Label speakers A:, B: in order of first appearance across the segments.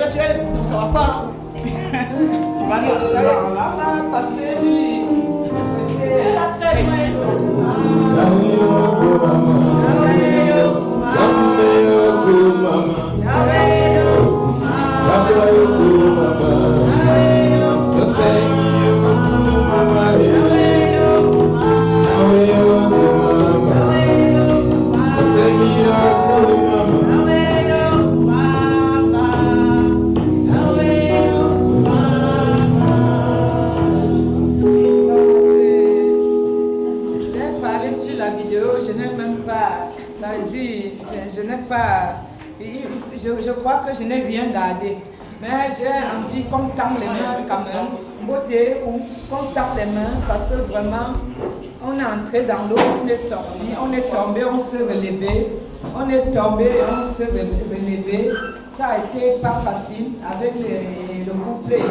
A: que tu es, ça va pas. Tu vas dire, ça va passer lui. Elle a très loin.
B: Je crois que je n'ai rien gardé. Mais j'ai envie qu'on tend les mains quand même, beauté ou qu'on tend les mains parce que vraiment, on est entré dans l'eau, on est sorti, on est tombé, on s'est relevé. On est tombé, on s'est relevé. Ça a été pas facile avec le couple Élie.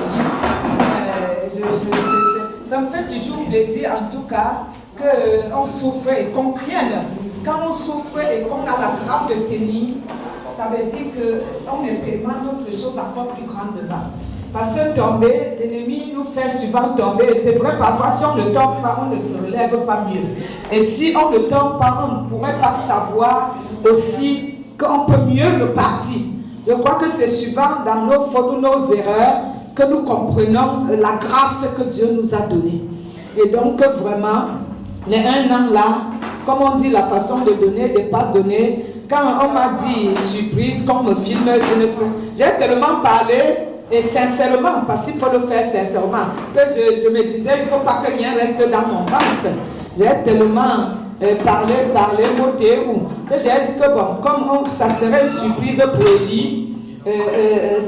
B: Ça me fait toujours plaisir en tout cas qu'on souffre et qu'on tienne. Quand on souffre et qu'on a la grâce de tenir, ça veut dire qu'on expérimente autre chose encore plus grande devant. Parce que tomber, l'ennemi nous fait souvent tomber. Et c'est vrai, parfois, si on ne tombe pas, on ne se relève pas mieux. Et si on ne tombe pas, on ne pourrait pas savoir aussi qu'on peut mieux repartir. Je crois que c'est souvent dans nos fautes ou nos erreurs que nous comprenons la grâce que Dieu nous a donnée. Et donc, vraiment, les 1 an là, comme on dit, la façon de donner n'est pas donnée. Quand on m'a dit surprise, qu'on me filme, je ne sais. J'ai tellement parlé, et sincèrement, parce qu'il faut le faire sincèrement, que je me disais, il ne faut pas que rien reste dans mon ventre. J'ai tellement parlé, moté, que j'ai dit que bon, comme ça serait une surprise pour Élie,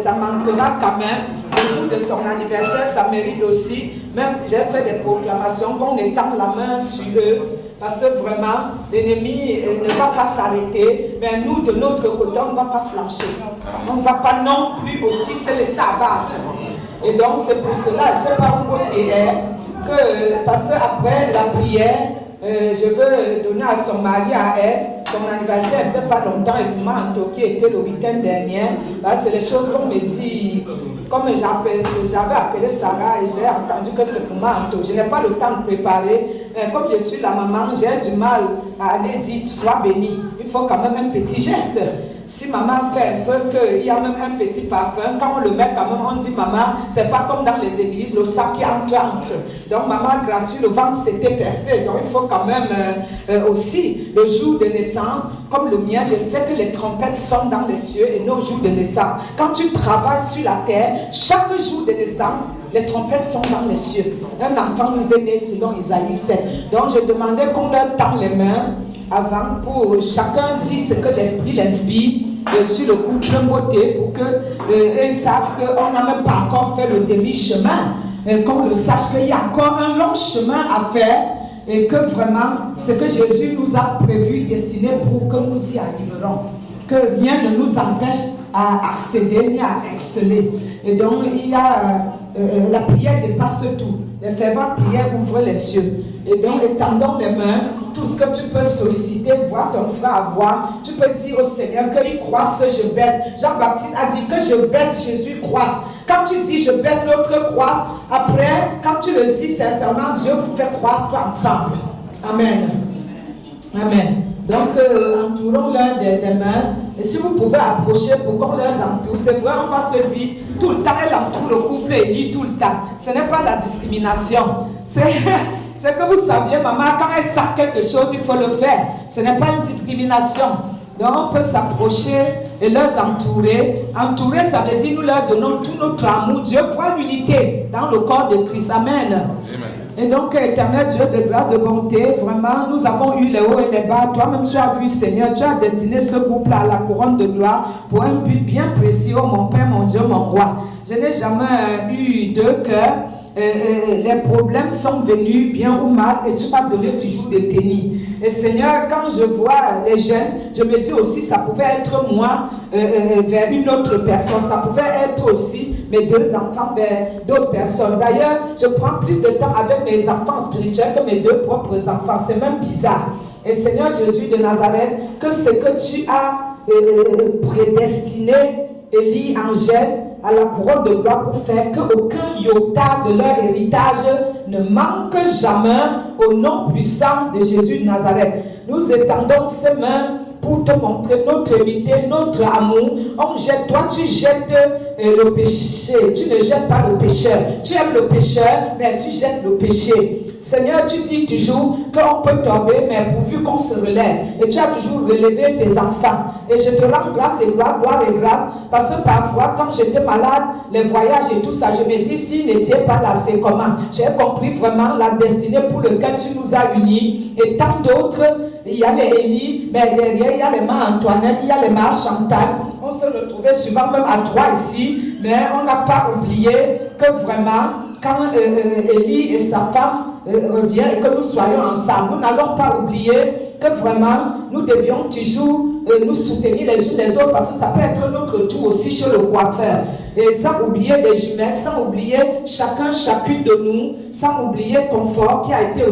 B: ça manquera quand même. Le jour de son anniversaire, ça mérite aussi. Même j'ai fait des proclamations qu'on étend la main sur eux. Parce que vraiment, l'ennemi ne va pas s'arrêter. Mais nous, de notre côté, on ne va pas flancher. On ne va pas non plus aussi se laisser abattre. Et donc, c'est pour cela, c'est par un côté que, parce qu'après la prière, je veux donner à son mari, à elle, son anniversaire n'était pas longtemps et pour moi Antoki était le week-end dernier. C'est les choses qu'on me dit, comme j'avais appelé Sarah et j'ai entendu que c'est pour moi Antoki. Je n'ai pas le temps de préparer, mais comme je suis la maman, j'ai du mal à aller dire sois béni. Il faut quand même un petit geste. Si maman fait un peu qu'il y a même un petit parfum, quand on le met quand même, on dit maman, c'est pas comme dans les églises, le sac qui entre. Donc maman gratuit, le ventre s'était percé. Donc il faut quand même aussi, le jour de naissance, comme le mien, je sais que les trompettes sonnent dans les cieux et nos jours de naissance. Quand tu travailles sur la terre, chaque jour de naissance, les trompettes sont dans les cieux. Un enfant nous est né selon Isaïe 7. Donc je demandais qu'on leur tend les mains avant pour chacun dire ce que l'esprit l'inspire sur le couple de beauté pour qu'ils savent qu'on n'a même pas encore fait le demi-chemin, qu'on le sache qu'il y a encore un long chemin à faire et que vraiment ce que Jésus nous a prévu, destiné pour que nous y arriverons, que rien ne nous empêche à accéder ni à exceller. Et donc il y a la prière dépasse tout. Les ferventes prières ouvrent les cieux. Et donc, étendons les mains, tout ce que tu peux solliciter, voir ton frère avoir, tu peux dire au Seigneur qu'il croisse, je baisse. Jean-Baptiste a dit que je baisse, Jésus croisse. Quand tu dis je baisse, l'autre croisse, après, quand tu le dis sincèrement, Dieu vous fait croître ensemble. Amen. Amen. Donc, entourons-leur des mains. Et si vous pouvez approcher pour qu'on les entoure, c'est vrai, on va se dire tout le temps, elle entoure le couple et dit tout le temps. Ce n'est pas la discrimination. C'est que vous saviez, maman, quand elle sent quelque chose, il faut le faire. Ce n'est pas une discrimination. Donc on peut s'approcher et les entourer. Entourer, ça veut dire nous leur donnons tout notre amour. Dieu voit l'unité dans le corps de Christ. Amen. Amen. Et donc, éternel Dieu de grâce, de bonté, vraiment, nous avons eu les hauts et les bas. Toi-même, tu as vu, Seigneur, tu as destiné ce couple à la couronne de gloire pour un but bien précis. Oh mon Père, mon Dieu, mon roi. Je n'ai jamais eu deux cœurs. Les problèmes sont venus bien ou mal et tu m'as donné toujours des tennis. Et Seigneur, quand je vois les jeunes, je me dis aussi ça pouvait être moi vers une autre personne, ça pouvait être aussi mes deux enfants vers d'autres personnes. D'ailleurs, je prends plus de temps avec mes enfants spirituels que mes deux propres enfants, c'est même bizarre. Et Seigneur Jésus de Nazareth, que ce que tu as prédestiné, Élie, Angèle, à la couronne de gloire pour faire qu'aucun iota de leur héritage ne manque jamais au nom puissant de Jésus de Nazareth. Nous étendons ces mains pour te montrer notre unité, notre amour. On jette, toi tu jettes le péché, tu ne jettes pas le pécheur. Tu aimes le pécheur, mais tu jettes le péché. Seigneur, tu dis toujours qu'on peut tomber, mais pourvu qu'on se relève. Et tu as toujours relevé tes enfants. Et je te rends grâce et gloire et grâce, parce que parfois, quand j'étais malade, les voyages et tout ça, je me dis, s'il n'était pas là, c'est comment? J'ai compris vraiment la destinée pour laquelle tu nous as unis. Et tant d'autres, il y a les Élie, mais derrière, il y a les mains Antoinette, il y a les mains Chantal. On se retrouvait souvent même à trois ici, mais on n'a pas oublié que vraiment, quand Élie et sa femme reviennent et que nous soyons ensemble, nous n'allons pas oublier que vraiment, nous devions toujours nous soutenir les unes les autres, parce que ça peut être notre tour aussi chez le coiffeur. Et sans oublier les jumelles, sans oublier chacune de nous, sans oublier Confort qui a été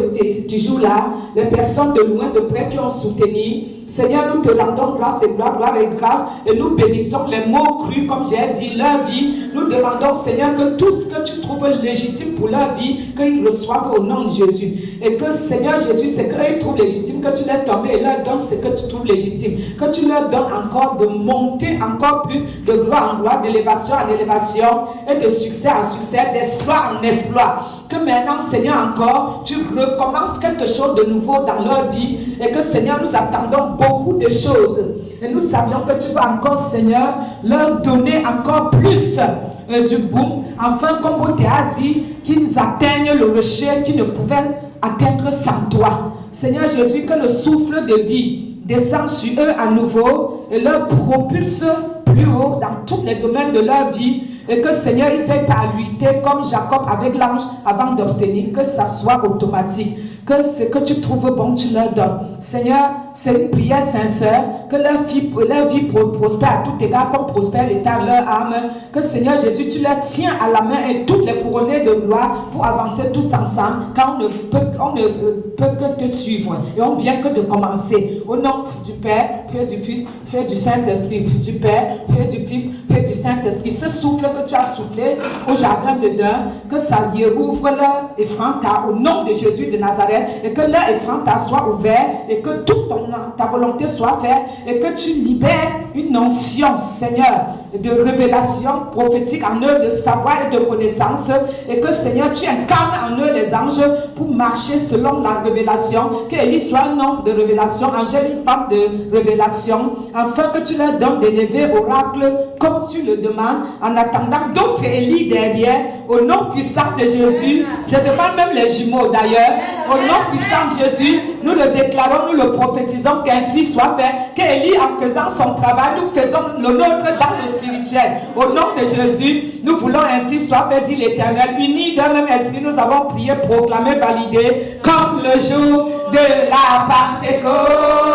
B: toujours là, les personnes de loin, de près qui ont soutenu. Seigneur, nous te rendons grâce et gloire et grâce, et nous bénissons les mots crus, comme j'ai dit, leur vie. Nous demandons, Seigneur, que tout ce que tu trouves légitime pour leur vie, qu'ils reçoivent au nom de Jésus. Et que, Seigneur Jésus, c'est qu'ils trouvent légitime, que tu laisses tomber et leur donnes ce que tu trouves légitime. Que tu leur donnes encore de monter encore plus de gloire en gloire, d'élévation en élévation, et de succès en succès, d'exploit en exploit. Que maintenant, Seigneur, encore, tu recommences quelque chose de nouveau dans leur vie, et que, Seigneur, nous attendons beaucoup de choses. Et nous savions que tu vas encore, Seigneur, leur donner encore plus du boom, afin, comme on t'a dit, qu'ils atteignent le rocher qu'ils ne pouvaient atteindre sans toi. Seigneur Jésus, que le souffle de vie descende sur eux à nouveau et leur propulse plus haut dans tous les domaines de leur vie, et que, Seigneur, ils aient pas à lutter comme Jacob avec l'ange avant d'obtenir, que ça soit automatique, que ce que tu trouves bon, tu leur donnes. Seigneur, c'est une prière sincère, que leur vie prospère à tout égard comme prospère l'état de leur âme, que, Seigneur Jésus, tu leur tiens à la main et toutes les couronnées de gloire pour avancer tous ensemble, car on ne peut que te suivre, et on vient que de commencer. Au nom du Père, puis du Fils, puis du Saint-Esprit, du Père, puis du Fils, puis du Saint-Esprit. Ce souffle que tu as soufflé au jardin d'Éden, que ça y rouvre leur effranta au nom de Jésus de Nazareth, et que leur effranta soit ouvert, et que toute ta volonté soit faite, et que tu libères une onction, Seigneur, de révélation prophétique en eux, de savoir et de connaissance, et que, Seigneur, tu incarnes en eux les anges pour marcher selon la révélation, qu'Élie soit un homme de révélation, Angèle une femme de révélation, afin que tu leur donnes d'élever oracles comme tu le demandes, en attendant d'autres Élie derrière, au nom puissant de Jésus. Je demande même les jumeaux d'ailleurs, au nom puissant de Jésus, nous le déclarons, nous le prophétisons, qu'ainsi soit fait, qu'Élie, en faisant son travail, nous faisons le nôtre dans le spirituel. Au nom de Jésus, nous voulons ainsi soit fait, dit l'Éternel, unis d'un même esprit, nous avons prié, proclamé, validé, comme le jour de la Pentecôte.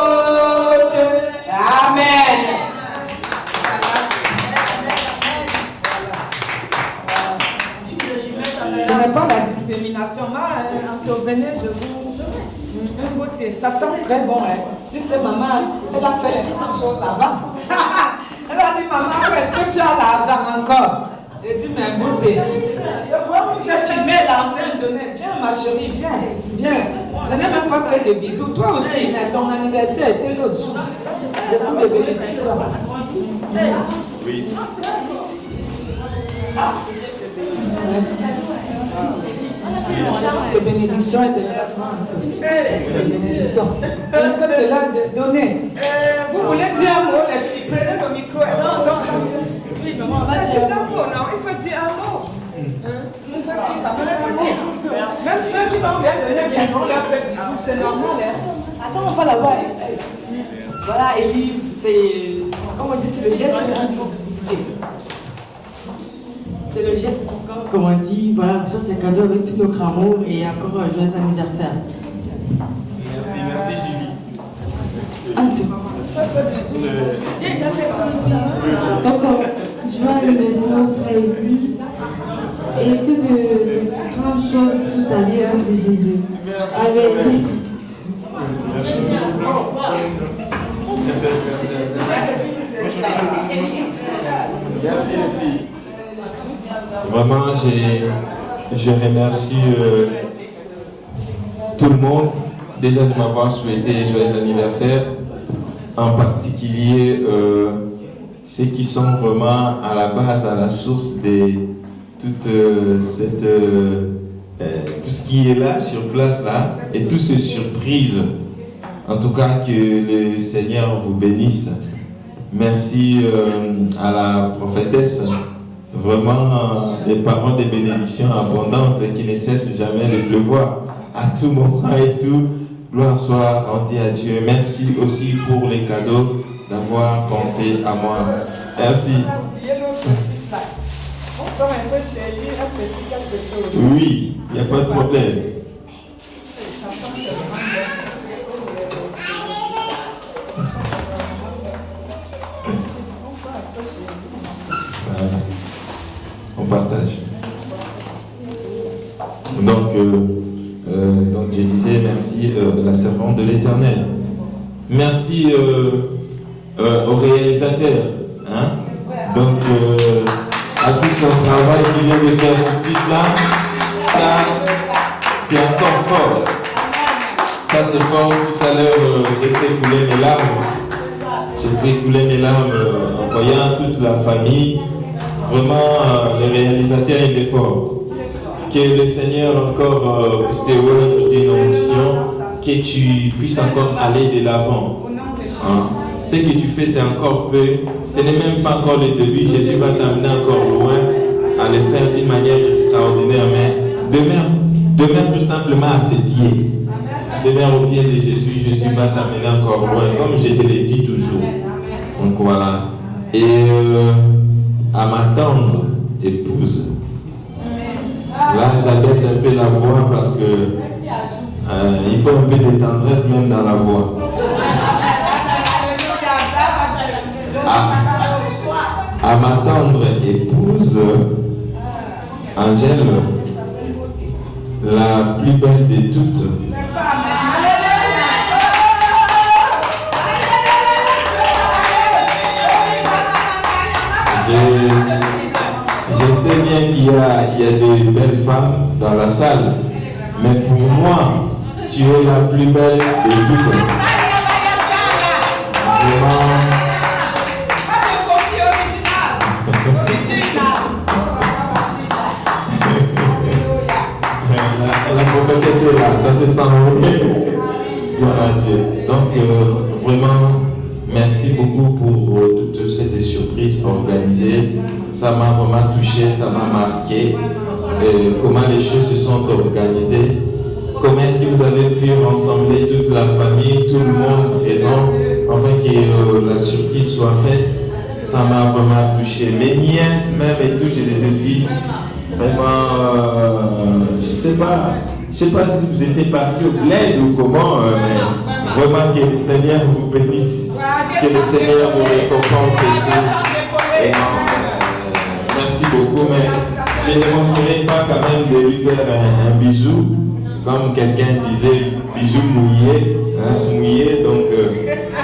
B: Amen. Ce n'est pas la discrimination. Venez, je vous... Une beauté. Ça sent très bon. Hein. Tu sais, maman, elle a fait les mêmes choses avant. Elle a dit, maman, est-ce que tu as l'argent encore? Elle dit, mais beauté. Je vois que vous êtes filmé là en train de donner. Viens, ma chérie, viens. Je n'ai même pas fait de bisous. Toi aussi, mais ton anniversaire était l'autre jour. Je vous les bénédictions. Oui. Merci. De bénédiction et de bénédiction. Que c'est l'heure de donner. Vous voulez dire un mot, les filles? Prenez le micro. Oui, maman, on va dire un mot. Non, il faut dire un mot. Il faut dire un mot. Même ceux qui vont bien donner, viendront leur faire bisous, c'est normal.
C: Attends, on va la voir. Voilà, Élie, c'est comme on dit, c'est le geste qui faut. C'est le geste pour cause, comme on dit. Voilà, ça c'est un cadeau avec tout notre amour et encore un joyeux anniversaire.
D: Merci Julie.
E: Encore, joie de maison, frère Élie, et que de grandes choses pour ta vie de Jésus. Amen.
D: Merci les filles.
F: Vraiment, je remercie tout le monde déjà de m'avoir souhaité joyeux anniversaire, en particulier ceux qui sont vraiment à la base, à la source de toute tout ce qui est là, sur place là, et toutes ces surprises. En tout cas, que le Seigneur vous bénisse. Merci à la prophétesse. Vraiment, des paroles de bénédiction abondantes qui ne cessent jamais de pleuvoir à tout moment et tout. Gloire soit rendue à Dieu. Merci aussi pour les cadeaux d'avoir pensé à moi. Merci. Oui, il n'y a pas de problème. On partage. Donc je disais merci la servante de l'Éternel. Merci au réalisateur. Hein? Donc à tout son travail qu'il vient de faire tout de suite là, ça c'est encore fort. Ça c'est fort. Tout à l'heure j'ai fait couler mes larmes. J'ai fait couler mes larmes en voyant toute la famille. Vraiment, le réalisateur il est fort. Que le Seigneur encore puisse te oindre d'une onction, que tu puisses encore aller de l'avant. Hein? Ce que tu fais, c'est encore peu. Ce n'est même pas encore le début. Jésus va t'amener encore loin à le faire d'une manière extraordinaire. Mais demeure tout simplement à ses pieds. Demeure au pied de Jésus. Jésus va t'amener encore loin, comme je te l'ai dit toujours. Donc voilà. Et à ma tendre épouse. Là, j'abaisse un peu la voix parce que il faut un peu de tendresse même dans la voix. À ma tendre épouse, Angèle, la plus belle de toutes. Je sais bien qu'il y a de belles femmes dans la salle, mais pour moi, tu es la plus belle de toutes. Vraiment. La prophétesse est là, ça se sent. Gloire à Dieu. Donc, vraiment, merci beaucoup pour toute cette surprise organisée. Ça m'a vraiment touché, ça m'a marqué. Comment les choses se sont organisées. Comment est-ce que vous avez pu rassembler toute la famille, tout le monde présent, afin que la surprise soit faite. Ça m'a vraiment touché. Mes nièces même et tout, je les ai vus. Vraiment, je sais pas si vous étiez partis au bled ou comment, mais vraiment que le Seigneur vous bénisse, que le Seigneur vous récompense et tout. Et merci beaucoup, mais je ne manquerai pas quand même de lui faire un bisou, comme quelqu'un disait, bisou mouillé, hein, mouillé, donc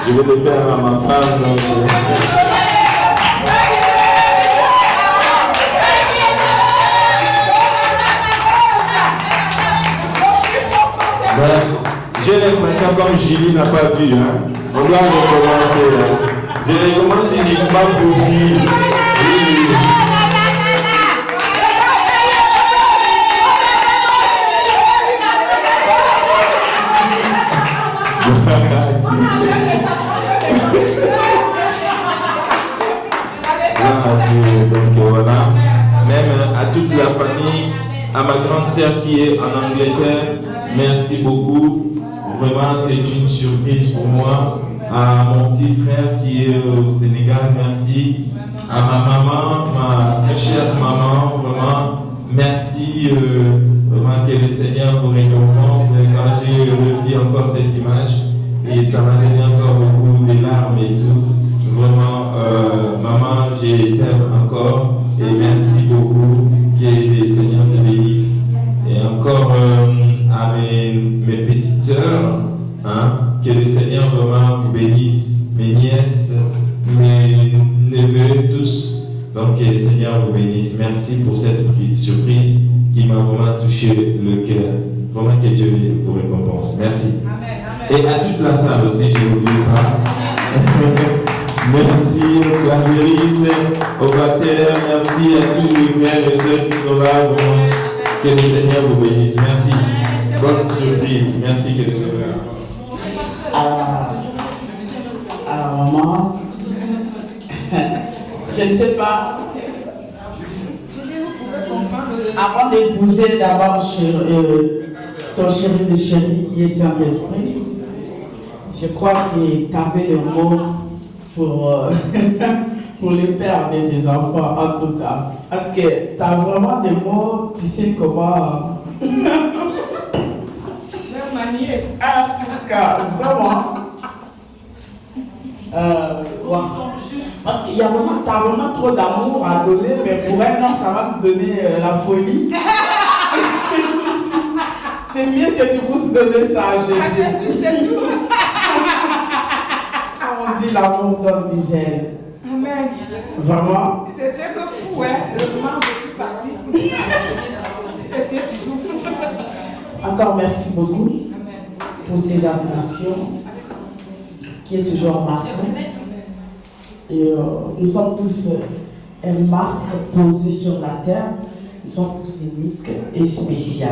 F: je vais le faire à ma femme. J'ai l'impression comme Julie n'a pas vu, hein. On doit recommencer. Hein. Je recommence uniquement pour Julie. Oui. Donc voilà. Même à toute la famille, à ma grande sœur qui est en Angleterre, merci beaucoup. Vraiment, c'est une surprise pour moi. À mon petit frère qui est au Sénégal, merci. À ma maman, ma très chère maman, vraiment, merci. Vraiment que le Seigneur vous récompense. Quand j'ai revu encore cette image, et ça m'a donné encore beaucoup de larmes et tout. Vraiment, maman, je t'aime encore. Et merci beaucoup. Que le Seigneur te bénisse. Et encore à mes petites sœurs, hein, que le Seigneur vraiment vous bénisse, mes nièces, mes neveux, tous. Donc que le Seigneur Seigneur vous bénisse. Merci pour cette surprise qui m'a vraiment touché le cœur. Vraiment que Dieu vous récompense. Merci. Et à toute la salle aussi, je n'oublie pas. Merci aux claviéristes, aux batteurs, merci à tous les frères et sœurs qui sont là. Vraiment, que le Seigneur vous bénisse. Merci. Bonne surprise. Merci que le Seigneur.
G: Alors, maman, je ne sais pas. Avant d'épouser d'abord ton chéri de chéri qui est Saint-Esprit, je crois que tu avais le mot pour les pères de tes enfants, en tout cas. Parce que tu as vraiment des mots, tu sais comment. En tout cas, vraiment. Ouais. Parce qu'il y a vraiment, t'as vraiment trop d'amour à donner, mais pour un an, ça va te donner la folie. C'est mieux que tu puisses donner ça à Jésus. C'est tout. On dit l'amour donne des ailes.
B: Amen.
G: Vraiment.
B: C'était que fou, hein. Le moment où je suis partie. C'était toujours fou.
G: Encore merci beaucoup pour tes affirmations qui est toujours marquée. Et nous sommes tous une marque posée sur la terre. Nous sommes tous uniques et spéciaux.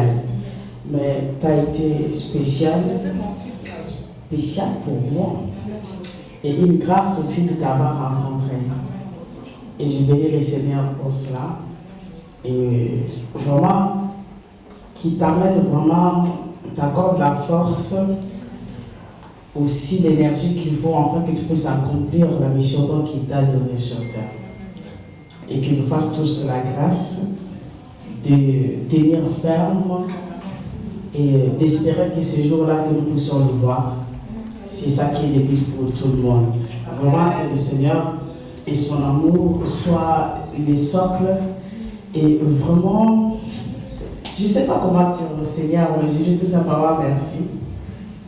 G: Mais tu as été spécial pour moi. Et une grâce aussi de t'avoir rencontré. Et je bénis le Seigneur pour cela. Et vraiment, qui t'amène vraiment, t'accorde la force, aussi l'énergie qu'il faut afin que tu puisses accomplir la mission qu'il t'a donnée sur terre. Et qu'il nous fasse tous la grâce de tenir ferme et d'espérer que ce jour-là que nous puissions le voir. C'est ça qui est le but pour tout le monde. Vraiment que le Seigneur et son amour soient les socles et vraiment, je ne sais pas comment dire au Seigneur, mais je dis tout simplement merci.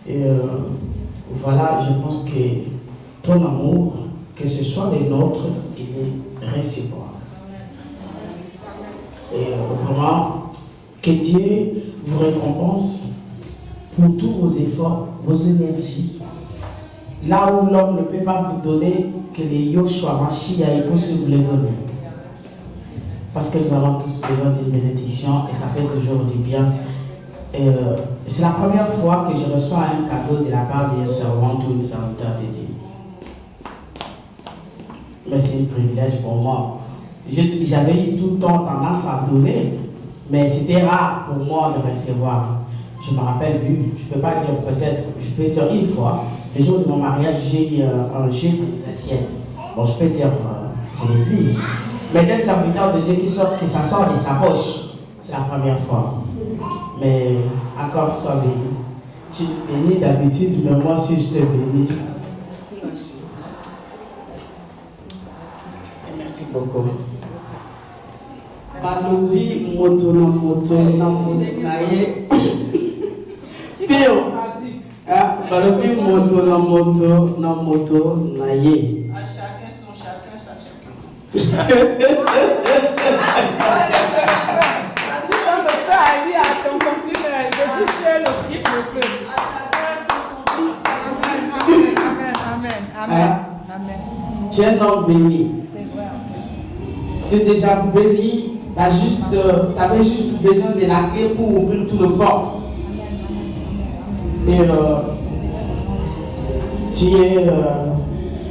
G: Et voilà, je pense que ton amour, que ce soit le nôtre, il est réciproque. Et vraiment, que Dieu vous récompense pour tous vos efforts, vos énergies. Là où l'homme ne peut pas vous donner, que les Yoshua Mashiach puisse vous les donner. Parce que nous avons tous besoin d'une bénédiction et ça fait toujours du bien. C'est la première fois que je reçois un cadeau de la part d'un servant ou une serviteur de Dieu. Mais c'est un privilège pour moi. J'avais eu tout le temps tendance à donner, mais c'était rare pour moi de recevoir. Je me rappelle plus, je ne peux pas dire peut-être, je peux dire une fois, le jour de mon mariage, j'ai eu un jeu des assiettes. Bon, je peux dire, c'est l'église. Mais d'un serviteur de Dieu que ça sort de sa poche, c'est la première fois. Mais encore sois béni. Tu es béni d'habitude, mais moi aussi je te bénis. Merci beaucoup. Balobi moto na moto naye. Pio. Balobi moto na moto naye.
B: À chacun son chacun, ça chacun.
G: Tu es un homme béni. Tu es déjà béni. Tu avais juste besoin de la clé pour ouvrir tout le porte. Et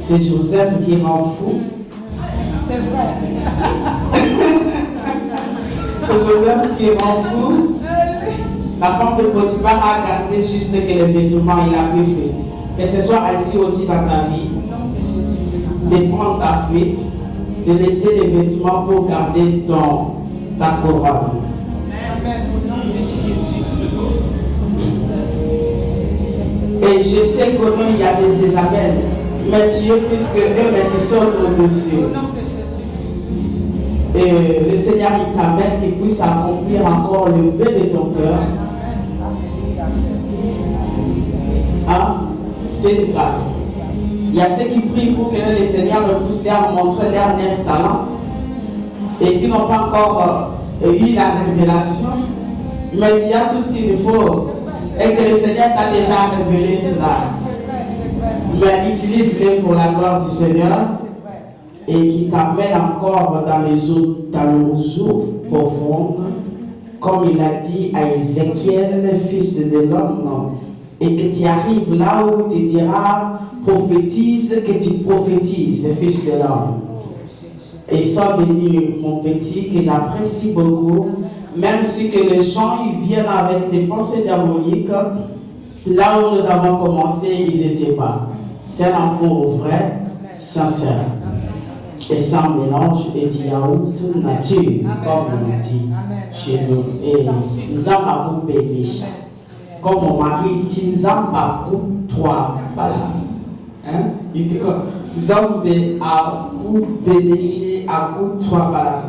G: c'est Joseph qui rend fou.
B: C'est vrai.
G: C'est Joseph qui rend fou. La femme de Potiphar a gardé juste que les vêtements il a pu faire. Que ce soit ainsi aussi dans ta vie. De prendre ta fuite, de laisser les vêtements pour garder ta couronne.
B: Amen. Au nom de Jésus.
G: Et je sais qu'il y a des Isabelles, mais tu es plus que eux, mais tu sautes au-dessus.
B: Au nom de Jésus.
G: Et le Seigneur, il t'amène qu'il puisse accomplir encore le vœu de ton cœur. Hein? C'est une grâce. Il y a ceux qui prient pour que le Seigneur leur puisse leur montrer leurs 9 talents. et qui n'ont pas encore eu la révélation, mais il y a tout ce qu'il faut et que le Seigneur t'a déjà révélé cela. Mais utilise-les pour la gloire du Seigneur et qui t'amène encore dans les eaux profondes, comme il a dit à Ézéchiel, fils de l'homme, et que tu arrives là où tu diras, prophétise, que tu prophétises, fils de l'homme. Et sois béni, mon petit, que j'apprécie beaucoup, même si que les gens ils viennent avec des pensées diaboliques, là où nous avons commencé, ils n'étaient pas. C'est un amour vrai, sincère, et sans mélange et du yaourt nature, comme on dit chez nous. Et nous avons béni. Comme mon mari dit, nous avons toi. Voilà. Hein? Il dit que Zambé a coup bénéfié à coup trois balas.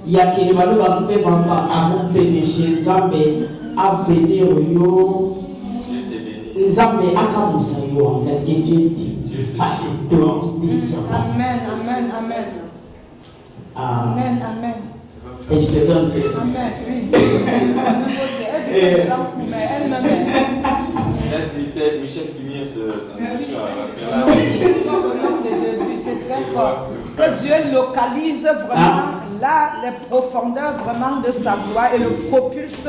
G: Il y a qui va nous occuper à vous bénéfier. Zambé a béni yo. Zambé a commencé yo en fait que Dieu dit. C'est toi qui décide.
B: Amen, amen, amen. Amen, amen.
G: Et je te donne.
B: Amen, oui.
D: Laisse Michel finir sa nourriture parce que là.
B: Au nom de Jésus, c'est très fort. Que Dieu localise vraiment là les profondeurs vraiment de sa gloire et le propulse,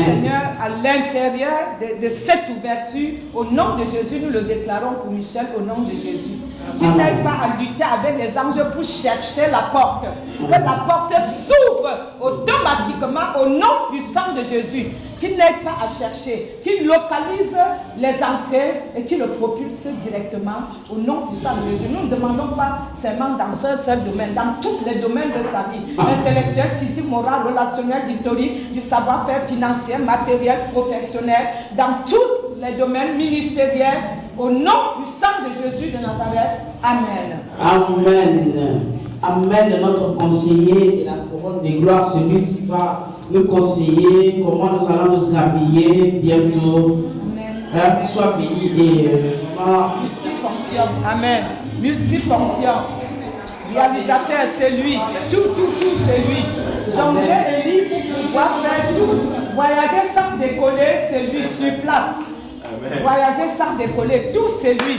B: Seigneur, à l'intérieur de cette ouverture. Au nom de Jésus, nous le déclarons pour Michel, au nom de Jésus. Qu'il n'aille pas à lutter avec les anges pour chercher la porte. Que la porte s'ouvre automatiquement au nom puissant de Jésus. Qu'il n'aille pas à chercher. Qu'il localise les entrées et qu'il le propulse directement au nom puissant de Jésus. Nous ne demandons pas seulement dans ce seul domaine, dans tous les domaines de sa vie. Intellectuel, physique, moral, relationnel, historique, du savoir-faire financier, matériel, professionnel, dans tous les domaines ministériels. Au nom puissant de Jésus de Nazareth. Amen.
G: Amen. Amen. Notre conseiller de la couronne de gloire, celui qui va nous conseiller comment nous allons nous habiller bientôt. Amen. Sois béni et
B: multifonction. Amen. Multifonction. Réalisateur, c'est lui. Tout, c'est lui. Jongler et lui pour pouvoir faire tout. Voyager sans décoller, c'est lui sur place. Amen. Voyager sans décoller, tout c'est lui.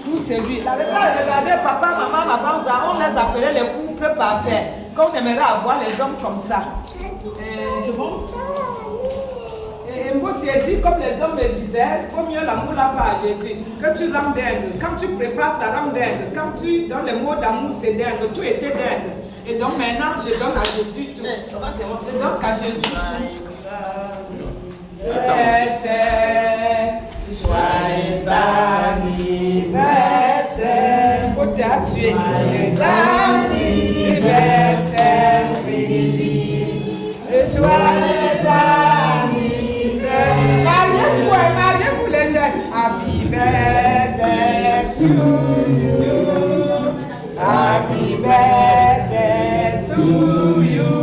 B: Tout c'est lui. La raison de regarder papa, maman, la banza, on les appelait les couples parfaits. Comme on aimerait avoir les hommes comme ça. C'est bon? Et moi, tu dit, comme les hommes me disaient, il faut mieux l'amour là-bas à Jésus. Que tu rends dingue. Quand tu prépares, ça rend dingue. Quand tu donnes les mots d'amour, c'est dingue. Tout était dingue. Et donc maintenant, je donne à Jésus tout. Je donne à Jésus tout. Joyeux anniversaire, pour te tuer. Joyeux anniversaire, joyeux anniversaire. Mariez-vous les jeunes. Happy birthday to you. Happy birthday to you.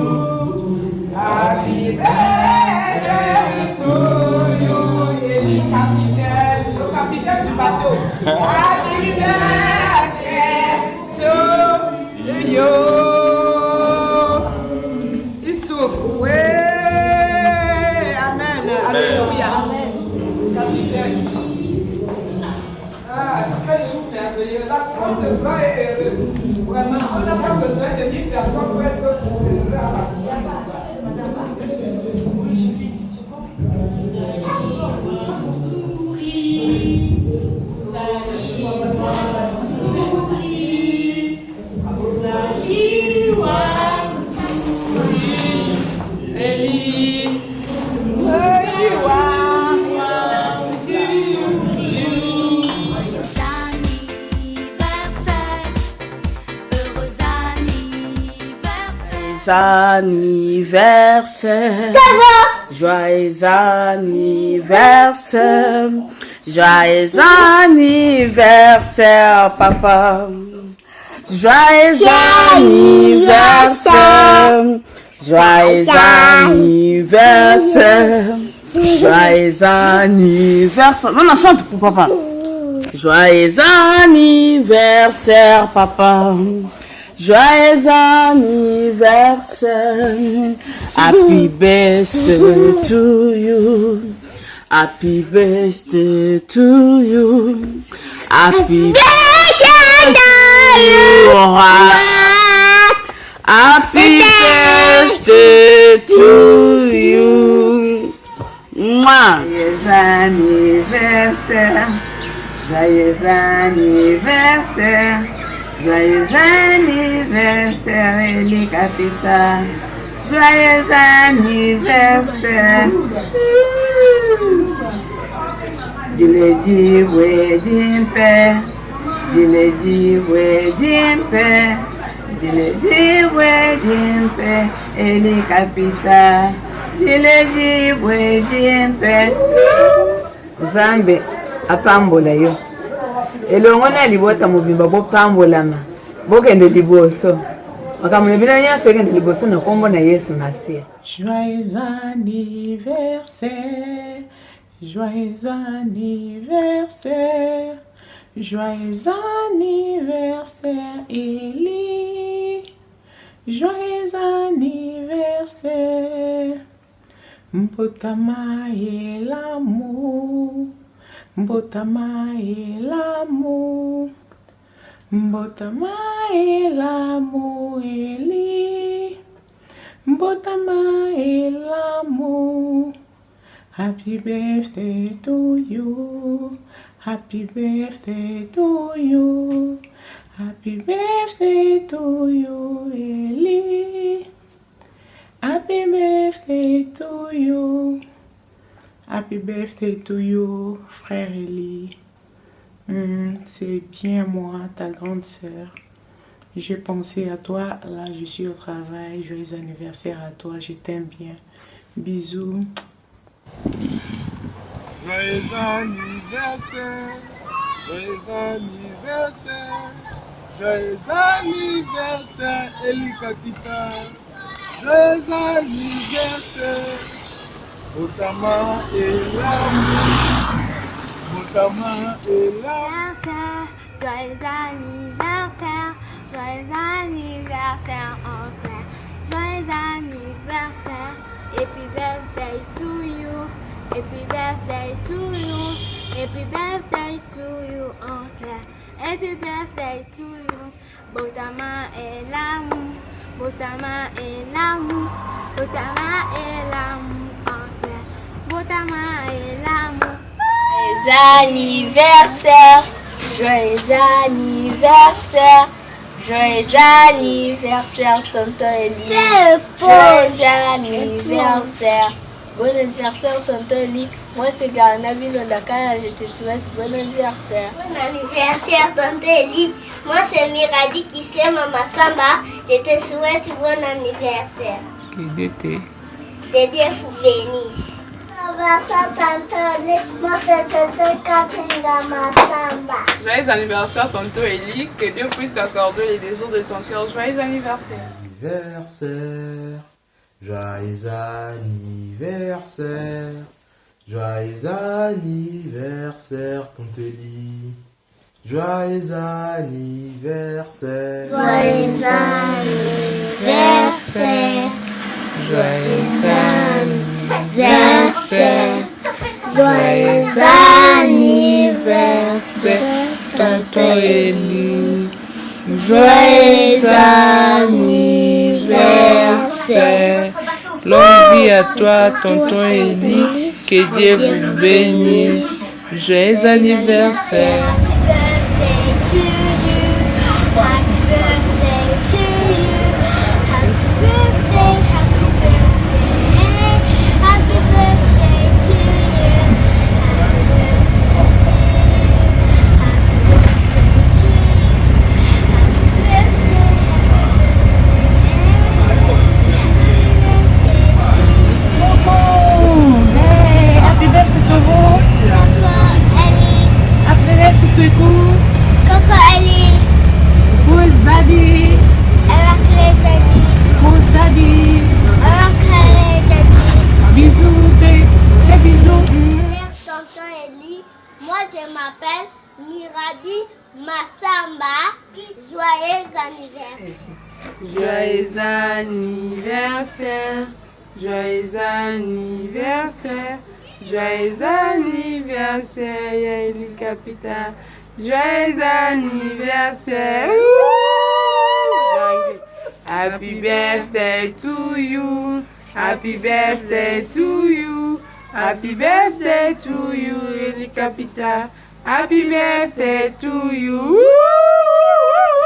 B: Happy birthday to you. Le capitaine du bateau. Happy birthday to you. Il souffre. Oui. Amen. Alléluia. Capitaine. Ah, c'est quel jour merveilleux. La grande de gloire est heureux. Vraiment, on n'a pas besoin de dire ça sans pour être heureux à la
H: anniversaire, joyeux anniversaire, joyeux anniversaire, papa. Joyeux anniversaire, joyeux anniversaire, joyeux anniversaire. Non, chante pour papa. Joyeux anniversaire, papa. Joyeux anniversaire. Happy birthday to you. Happy birthday to you. Happy birthday to you. Happy birthday to you.
I: Joyeux anniversaire. Joyeux anniversaire. Joyeux anniversaire, Eli Capita. Joyeux anniversaire. Diledi wedding père. Diledi wedding père. Diledi wedding père, Eli Capita. Diledi wedding père. Zambe apambola yo. Elongo na libota mobimba bopambolama bokende liboso makamune bino nyonso ekende liboso na kombo na Yesu Masia.
J: Joyeux anniversaire, joyeux anniversaire, joyeux anniversaire Eli, joyeux anniversaire. Mbotama et l'amour, Mbotama et l'amour, Mbotama et l'amour, Eli, Mbotama et l'amour. Happy birthday to you, happy birthday to you, happy birthday to you, Eli. Happy birthday to you. Happy birthday to you, frère Eli. C'est bien moi, ta grande sœur. J'ai pensé à toi, là je suis au travail. Joyeux anniversaire à toi, je t'aime bien. Bisous.
K: Joyeux anniversaire, joyeux anniversaire, joyeux anniversaire, Eli Capita. Joyeux anniversaire, Mbotama et l'amour, Mbotama et l'amour.
L: Joyeux anniversaire, joyeux anniversaire en clair. Joyeux anniversaire, happy birthday to you, happy birthday to you, happy birthday to you en clair. Happy birthday to you, Mbotama et l'amour. Mbotama et l'amour, Mbotama et l'amour en clair, Mbotama et l'amour.
M: Joyeux anniversaire, joyeux anniversaire, joyeux anniversaire, tonton Eli. Joyeux anniversaire, bon anniversaire, tonton Eli. Moi c'est Garna Bilondaka, je te souhaite bon anniversaire.
L: Bon anniversaire, tonton Eli. Moi c'est Miradi qui sait Mama Samba. Je te souhaite bon anniversaire. Que Dieu vous bénisse.
A: Joyeux anniversaire, tonton Eli. Que Dieu puisse t'accorder les désirs de ton cœur. Joyeux anniversaire.
N: Joyeux anniversaire. Joyeux anniversaire, tonton Eli. Joyeux anniversaire.
L: Joyeux anniversaire. Joyeux anniversaire. Joyeux anniversaire, tonton Eli.
J: Joyeux anniversaire. Longue vie à toi, tonton Eli. Que Dieu vous bénisse. Joyeux anniversaire.
A: Happy birthday to
J: Joyeux anniversaire, joyeux anniversaire, joyeux anniversaire, Yaeli Capita. Joyeux anniversaire. Happy birthday to you. Happy birthday to you. Happy birthday to you, Yaeli Capita. Happy birthday to you.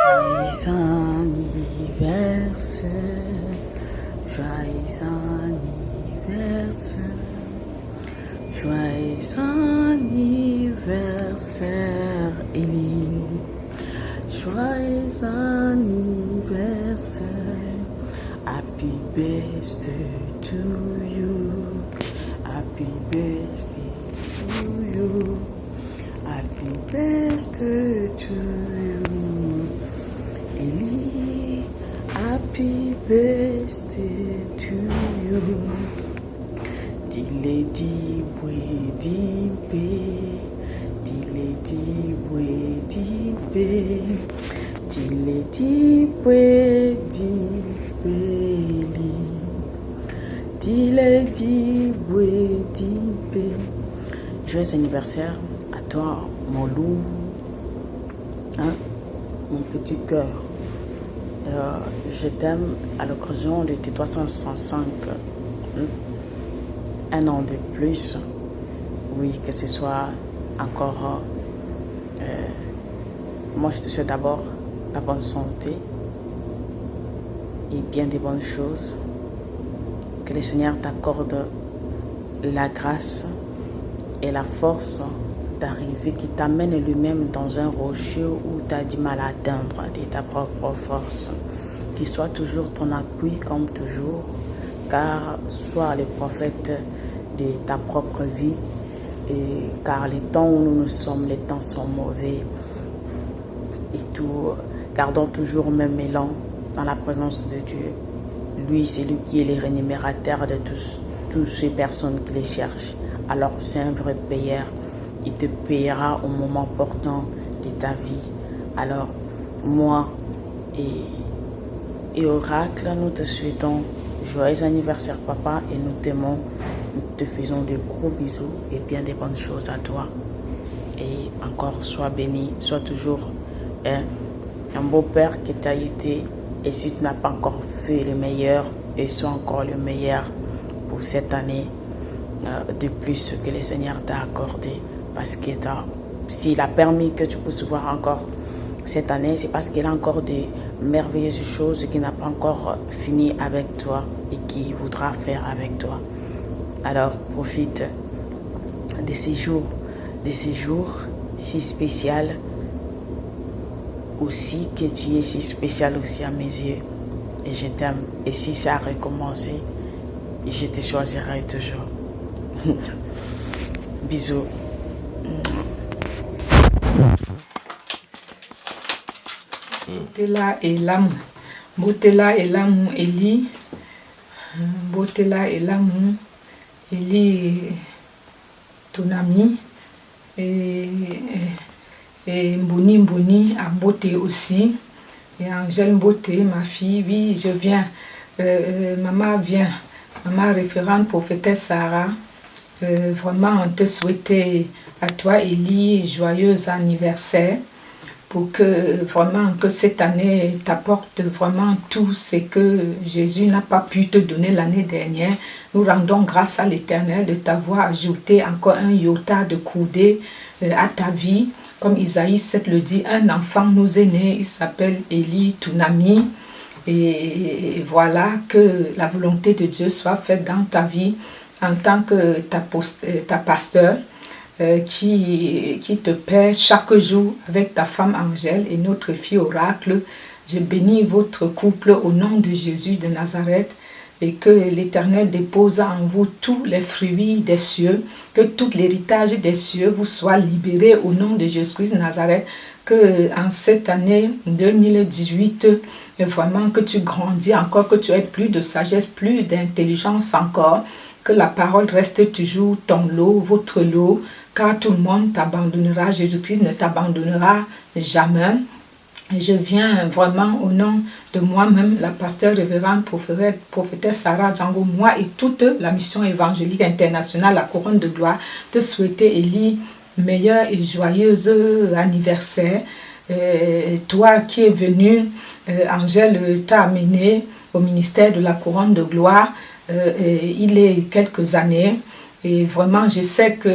O: Joyeux anniversaire, joyeux anniversaire, joyeux anniversaire, Élie. Joyeux anniversaire, happy birthday to you, happy birthday to you, happy birthday to you. Eli, happy birthday to you. Dile di bwe di pe, dile di bwe di pe, dile di bwe di pe li, dile di bwe di pe. Joyeux anniversaire à toi, mon loup, hein, mon petit cœur. Je t'aime à l'occasion de tes 365 un an de plus. Oui, que ce soit encore. Moi, je te souhaite d'abord la bonne santé et bien des bonnes choses. Que le Seigneur t'accorde la grâce et la force d'arriver, qui t'amène lui-même dans un rocher où tu as du mal à atteindre de ta propre force. Qu'il soit toujours ton appui comme toujours, car sois le prophète de ta propre vie, et car les temps où nous sommes, les temps sont mauvais. Et tout, gardons toujours même élan dans la présence de Dieu. Lui, c'est lui qui est le rémunérateur de toutes ces personnes qui les cherchent. Alors c'est un vrai payeur. Il te payera au moment portant de ta vie. Alors, moi et Oracle, nous te souhaitons joyeux anniversaire, papa, et nous t'aimons. Nous te faisons de gros bisous et bien des bonnes choses à toi. Et encore, sois béni, sois toujours un beau père que tu as été. Et si tu n'as pas encore fait le meilleur, et sois encore le meilleur pour cette année de plus que le Seigneur t'a accordé. Parce que s'il a permis que tu puisses voir encore cette année, c'est parce qu'il a encore des merveilleuses choses qu'il n'a pas encore fini avec toi et qu'il voudra faire avec toi. Alors profite de ces jours si spéciaux aussi, que tu es si spécial aussi à mes yeux. Et je t'aime. Et si ça a recommencé, je te choisirai toujours. Bisous.
B: Botela et l'amour. Botela et l'amour, Eli. Botela et l'amour, Eli, ton ami. Et Mboni a beauté aussi. Et Angèle Beauté, ma fille, oui, je viens. Maman vient. Maman référente prophétesse Sarah. Vraiment, on te souhaitait à toi, Eli, joyeux anniversaire. Pour que vraiment que cette année t'apporte vraiment tout ce que Jésus n'a pas pu te donner l'année dernière. Nous rendons grâce à l'Éternel de t'avoir ajouté encore un iota de coudée à ta vie. Comme Isaïe 7 le dit, un enfant nous est né, il s'appelle Eli Tunami. Et voilà, que la volonté de Dieu soit faite dans ta vie en tant que ta pasteur. Qui te paie chaque jour avec ta femme Angèle et notre fille Oracle. Je bénis votre couple au nom de Jésus de Nazareth et que l'Éternel dépose en vous tous les fruits des cieux, que tout l'héritage des cieux vous soit libéré au nom de Jésus-Christ de Nazareth, que en cette année 2018, vraiment que tu grandis encore, que tu aies plus de sagesse, plus d'intelligence encore, que la parole reste toujours ton lot, votre lot, car tout le monde t'abandonnera, Jésus-Christ ne t'abandonnera jamais. Je viens vraiment au nom de moi-même, la pasteur révérende prophétesse Sarah Django, moi et toute la mission évangélique internationale, la couronne de gloire, te souhaiter, Élie, meilleur et joyeux anniversaire. Toi qui es venu, Angèle t'a amené au ministère de la couronne de gloire il y a quelques années. Et vraiment, je sais que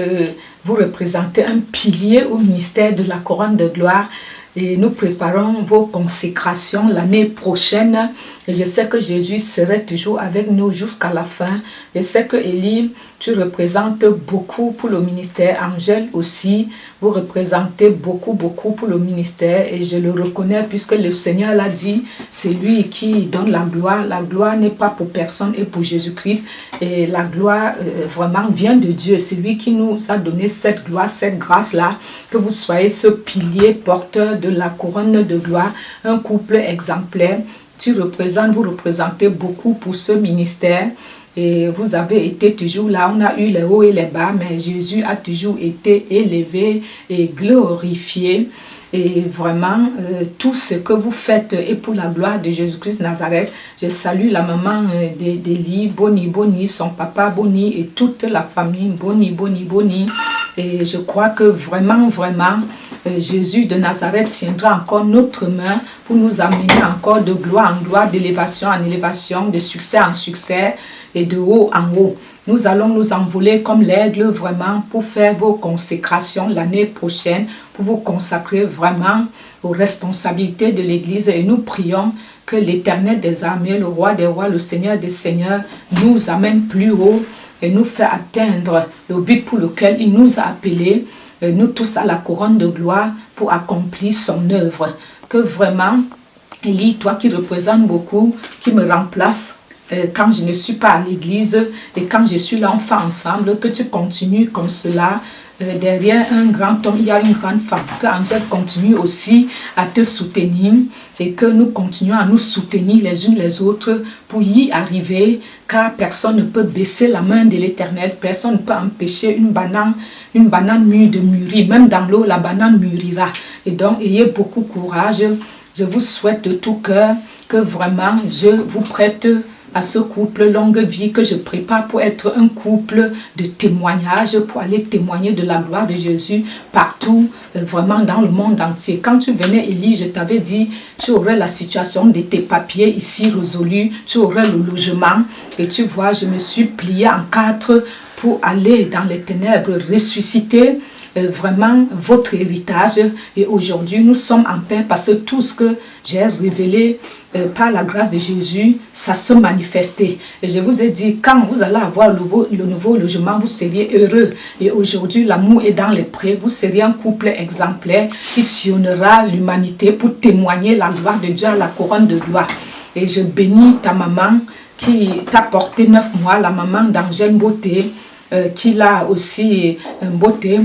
B: vous représentez un pilier au ministère de la couronne de gloire. Et nous préparons vos consécrations l'année prochaine. Et je sais que Jésus serait toujours avec nous jusqu'à la fin. Je sais que Élie, tu représentes beaucoup pour le ministère. Angèle aussi, vous représentez beaucoup pour le ministère. Et je le reconnais puisque le Seigneur l'a dit, c'est lui qui donne la gloire. La gloire n'est pas pour personne et pour Jésus-Christ. Et la gloire vraiment vient de Dieu. C'est lui qui nous a donné cette gloire, cette grâce-là. Que vous soyez ce pilier porteur de la couronne de gloire, un couple exemplaire. Vous représentez beaucoup pour ce ministère et vous avez été toujours là. On a eu les hauts et les bas, mais Jésus a toujours été élevé et glorifié. Et vraiment, tout ce que vous faites est pour la gloire de Jésus-Christ Nazareth. Je salue la maman d'Élie, Boni, son papa Boni et toute la famille Boni. Et je crois que vraiment, Jésus de Nazareth tiendra encore notre main pour nous amener encore de gloire en gloire, d'élévation en élévation, de succès en succès et de haut en haut. Nous allons nous envoler comme l'aigle vraiment pour faire vos consécrations l'année prochaine, pour vous consacrer vraiment aux responsabilités de l'Église. Et nous prions que l'Éternel des armées, le Roi des rois, le Seigneur des seigneurs, nous amène plus haut et nous fait atteindre le but pour lequel il nous a appelés, nous tous à la couronne de gloire pour accomplir son œuvre. Que vraiment, Élie, toi qui représentes beaucoup, qui me remplace quand je ne suis pas à l'église et quand je suis là, on fait ensemble, que tu continues comme cela. Derrière un grand homme, il y a une grande femme. Que Angèle continue aussi à te soutenir et que nous continuons à nous soutenir les unes les autres pour y arriver, car personne ne peut baisser la main de l'Éternel. Personne ne peut empêcher une banane mûre de mûrir. Même dans l'eau, la banane mûrira. Et donc, ayez beaucoup de courage. Je vous souhaite de tout cœur que vraiment je vous prête à ce couple longue vie que je prépare pour être un couple de témoignage, pour aller témoigner de la gloire de Jésus partout, vraiment dans le monde entier. Quand tu venais, Élie, je t'avais dit, tu aurais la situation de tes papiers ici résolus, tu aurais le logement. Et tu vois, je me suis pliée en 4 pour aller dans les ténèbres, ressusciter vraiment votre héritage. Et aujourd'hui, nous sommes en paix parce que tout ce que j'ai révélé par la grâce de Jésus, ça se manifestait. Et je vous ai dit, quand vous allez avoir le nouveau logement, vous seriez heureux. Et aujourd'hui, l'amour est dans les prés. Vous serez un couple exemplaire qui sillonnera l'humanité pour témoigner la gloire de Dieu à la couronne de gloire. Et je bénis ta maman qui t'a porté 9 mois, la maman d'Angèle Beauté, qui l'a aussi beauté,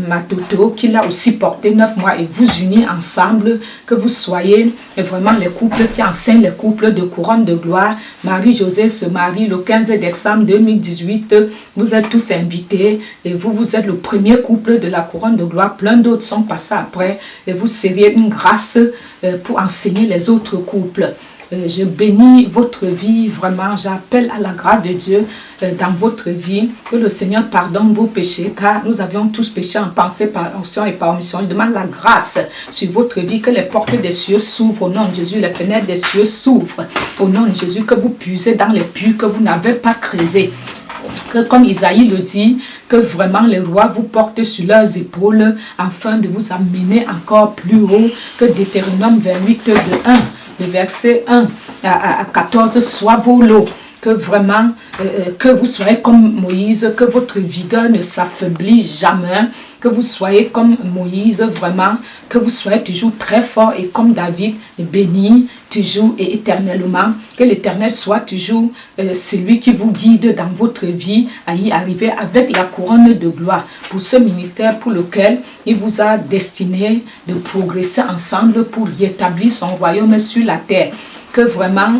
B: ma Toto, qui l'a aussi porté 9 mois, et vous unis ensemble, que vous soyez vraiment les couples qui enseignent les couples de couronne de gloire. Marie-Josée se marie le 15 décembre 2018. Vous êtes tous invités et vous êtes le premier couple de la couronne de gloire. Plein d'autres sont passés après et vous seriez une grâce pour enseigner les autres couples. Je bénis votre vie, vraiment, j'appelle à la grâce de Dieu dans votre vie, que le Seigneur pardonne vos péchés, car nous avions tous péché en pensée, par action et par omission. Je demande la grâce sur votre vie, que les portes des cieux s'ouvrent au nom de Jésus, les fenêtres des cieux s'ouvrent au nom de Jésus, que vous puisez dans les puits que vous n'avez pas creusés. Que comme Isaïe le dit, que vraiment les rois vous portent sur leurs épaules afin de vous amener encore plus haut, que Deutéronome 28 de verset 1 à 14 soit vos lots. Que vraiment, que vous soyez comme Moïse, que votre vigueur ne s'affaiblit jamais, que vous soyez comme Moïse, vraiment, que vous soyez toujours très fort et comme David, béni toujours et éternellement, que l'Éternel soit toujours celui qui vous guide dans votre vie à y arriver avec la couronne de gloire pour ce ministère pour lequel il vous a destiné de progresser ensemble pour rétablir son royaume sur la terre. que vraiment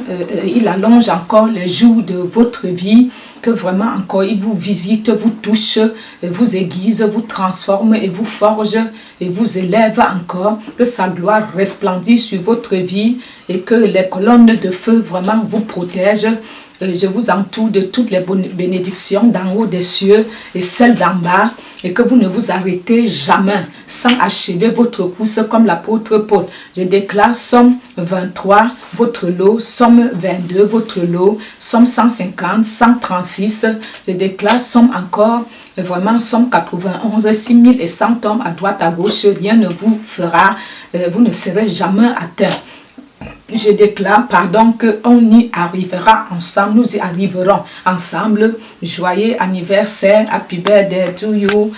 B: il allonge encore les jours de votre vie, que vraiment encore il vous visite, vous touche, vous aiguise, vous transforme et vous forge et vous élève encore, que sa gloire resplendisse sur votre vie et que les colonnes de feu vraiment vous protègent. Je vous entoure de toutes les bénédictions d'en haut des cieux et celles d'en bas, et que vous ne vous arrêtez jamais sans achever votre course comme l'apôtre Paul. Je déclare Somme 23, votre lot, Somme 22, votre lot, Somme 150, 136. Je déclare Somme encore, vraiment Somme 91, 6100 hommes à droite, à gauche, rien ne vous fera, vous ne serez jamais atteint. Je déclare, pardon, qu'on y arrivera ensemble, nous y arriverons ensemble. Joyeux anniversaire, happy birthday to you,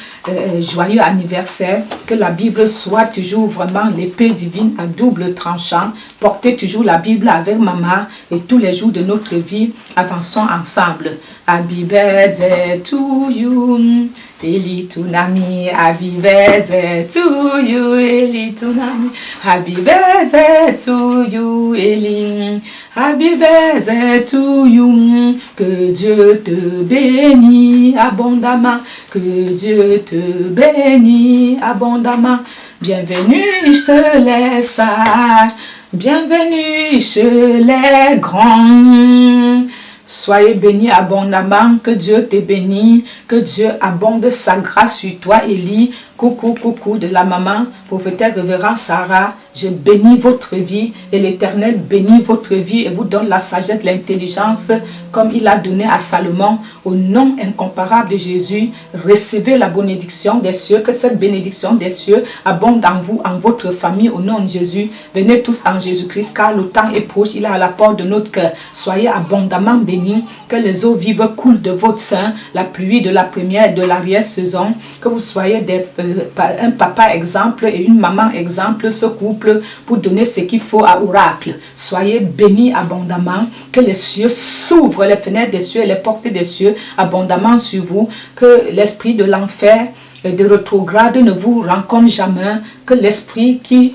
B: joyeux anniversaire. Que la Bible soit toujours vraiment l'épée divine à double tranchant. Portez toujours la Bible avec maman et tous les jours de notre vie, avançons ensemble. Happy birthday to you. Eli Tunami, happy birthday to you, Eli Tunami, happy birthday to you, Eli, happy birthday to you, que Dieu te bénisse abondamment, que Dieu te bénisse abondamment, bienvenue chez les sages, bienvenue chez les grands. Soyez bénis abondamment, que Dieu te bénisse, que Dieu abonde sa grâce sur toi, Élie. Coucou, coucou de la maman, prophétesse révérend Sarah. Je bénis votre vie et l'Éternel bénit votre vie et vous donne la sagesse, l'intelligence comme il a donné à Salomon. Au nom incomparable de Jésus, recevez la bénédiction des cieux, que cette bénédiction des cieux abonde en vous, en votre famille, au nom de Jésus. Venez tous en Jésus-Christ car le temps est proche, il est à la porte de notre cœur. Soyez abondamment bénis, que les eaux vives coulent de votre sein, la pluie de la première et de l'arrière-saison, que vous soyez un papa exemple et une maman exemple, ce couple, pour donner ce qu'il faut à Oracle. Soyez bénis abondamment, que les cieux s'ouvrent, les fenêtres des cieux et les portes des cieux abondamment sur vous, que l'esprit de l'enfer et de rétrograde ne vous rencontre jamais, que l'esprit qui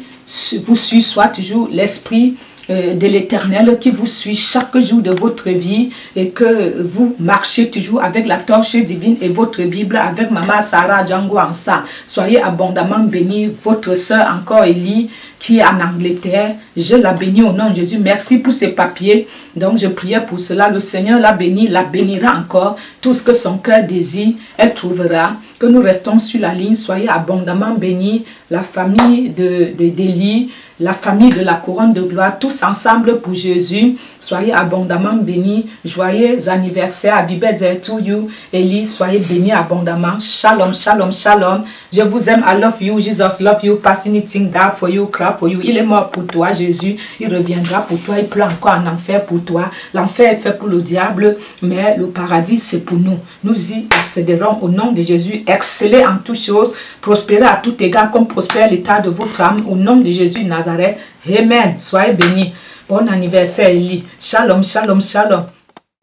B: vous suit soit toujours l'esprit de l'Éternel qui vous suit chaque jour de votre vie et que vous marchez toujours avec la torche divine et votre Bible avec Maman Sarah Django ensemble. Soyez abondamment bénis. Votre soeur encore Élie qui est en Angleterre, je la bénis au nom de Jésus. Merci pour ces papiers. Donc je priais pour cela. Le Seigneur la bénit, la bénira encore. Tout ce que son cœur désire, elle trouvera. Que nous restons sur la ligne. Soyez abondamment bénis. La famille d'Élie, la famille de la couronne de gloire, tous ensemble pour Jésus. Soyez abondamment bénis. Joyeux anniversaire. Happy birthday to you. Élie, soyez bénis abondamment. Shalom, shalom, shalom. Je vous aime. I love you. Jesus love you. Pass anything down for you. Cry for you. Il est mort pour toi, Jésus. Il reviendra pour toi. Il pleut encore en enfer pour toi. L'enfer est fait pour le diable, mais le paradis, c'est pour nous. Nous y accéderons au nom de Jésus. Excellez en toutes choses. Prospérez à tout égard comme prospère l'état de votre âme. Au nom de Jésus de Nazareth. Amen. Soyez bénis. Bon anniversaire, Élie. Shalom, shalom, shalom.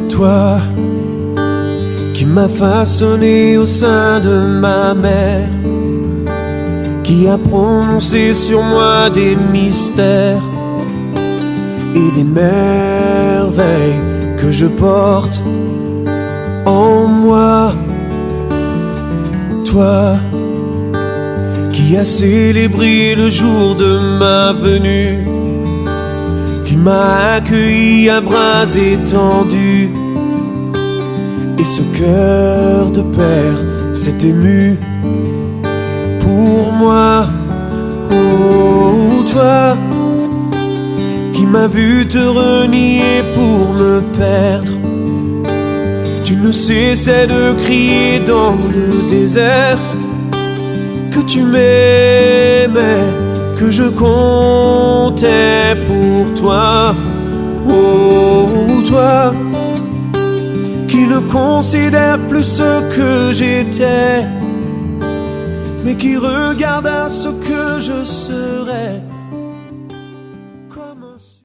P: Toi qui m'as façonné au sein de ma mère, qui a prononcé sur moi des mystères et des merveilles que je porte en moi. Toi qui as célébré le jour de ma venue, qui m'a accueilli à bras étendus, et ce cœur de père s'est ému pour moi. Oh, toi qui m'as vu te renier pour me perdre, tu ne cessais de crier dans le désert que tu m'aimais, que je comptais pour toi. Oh, toi qui ne considère plus ce que j'étais, mais qui regarde à ce que je serai.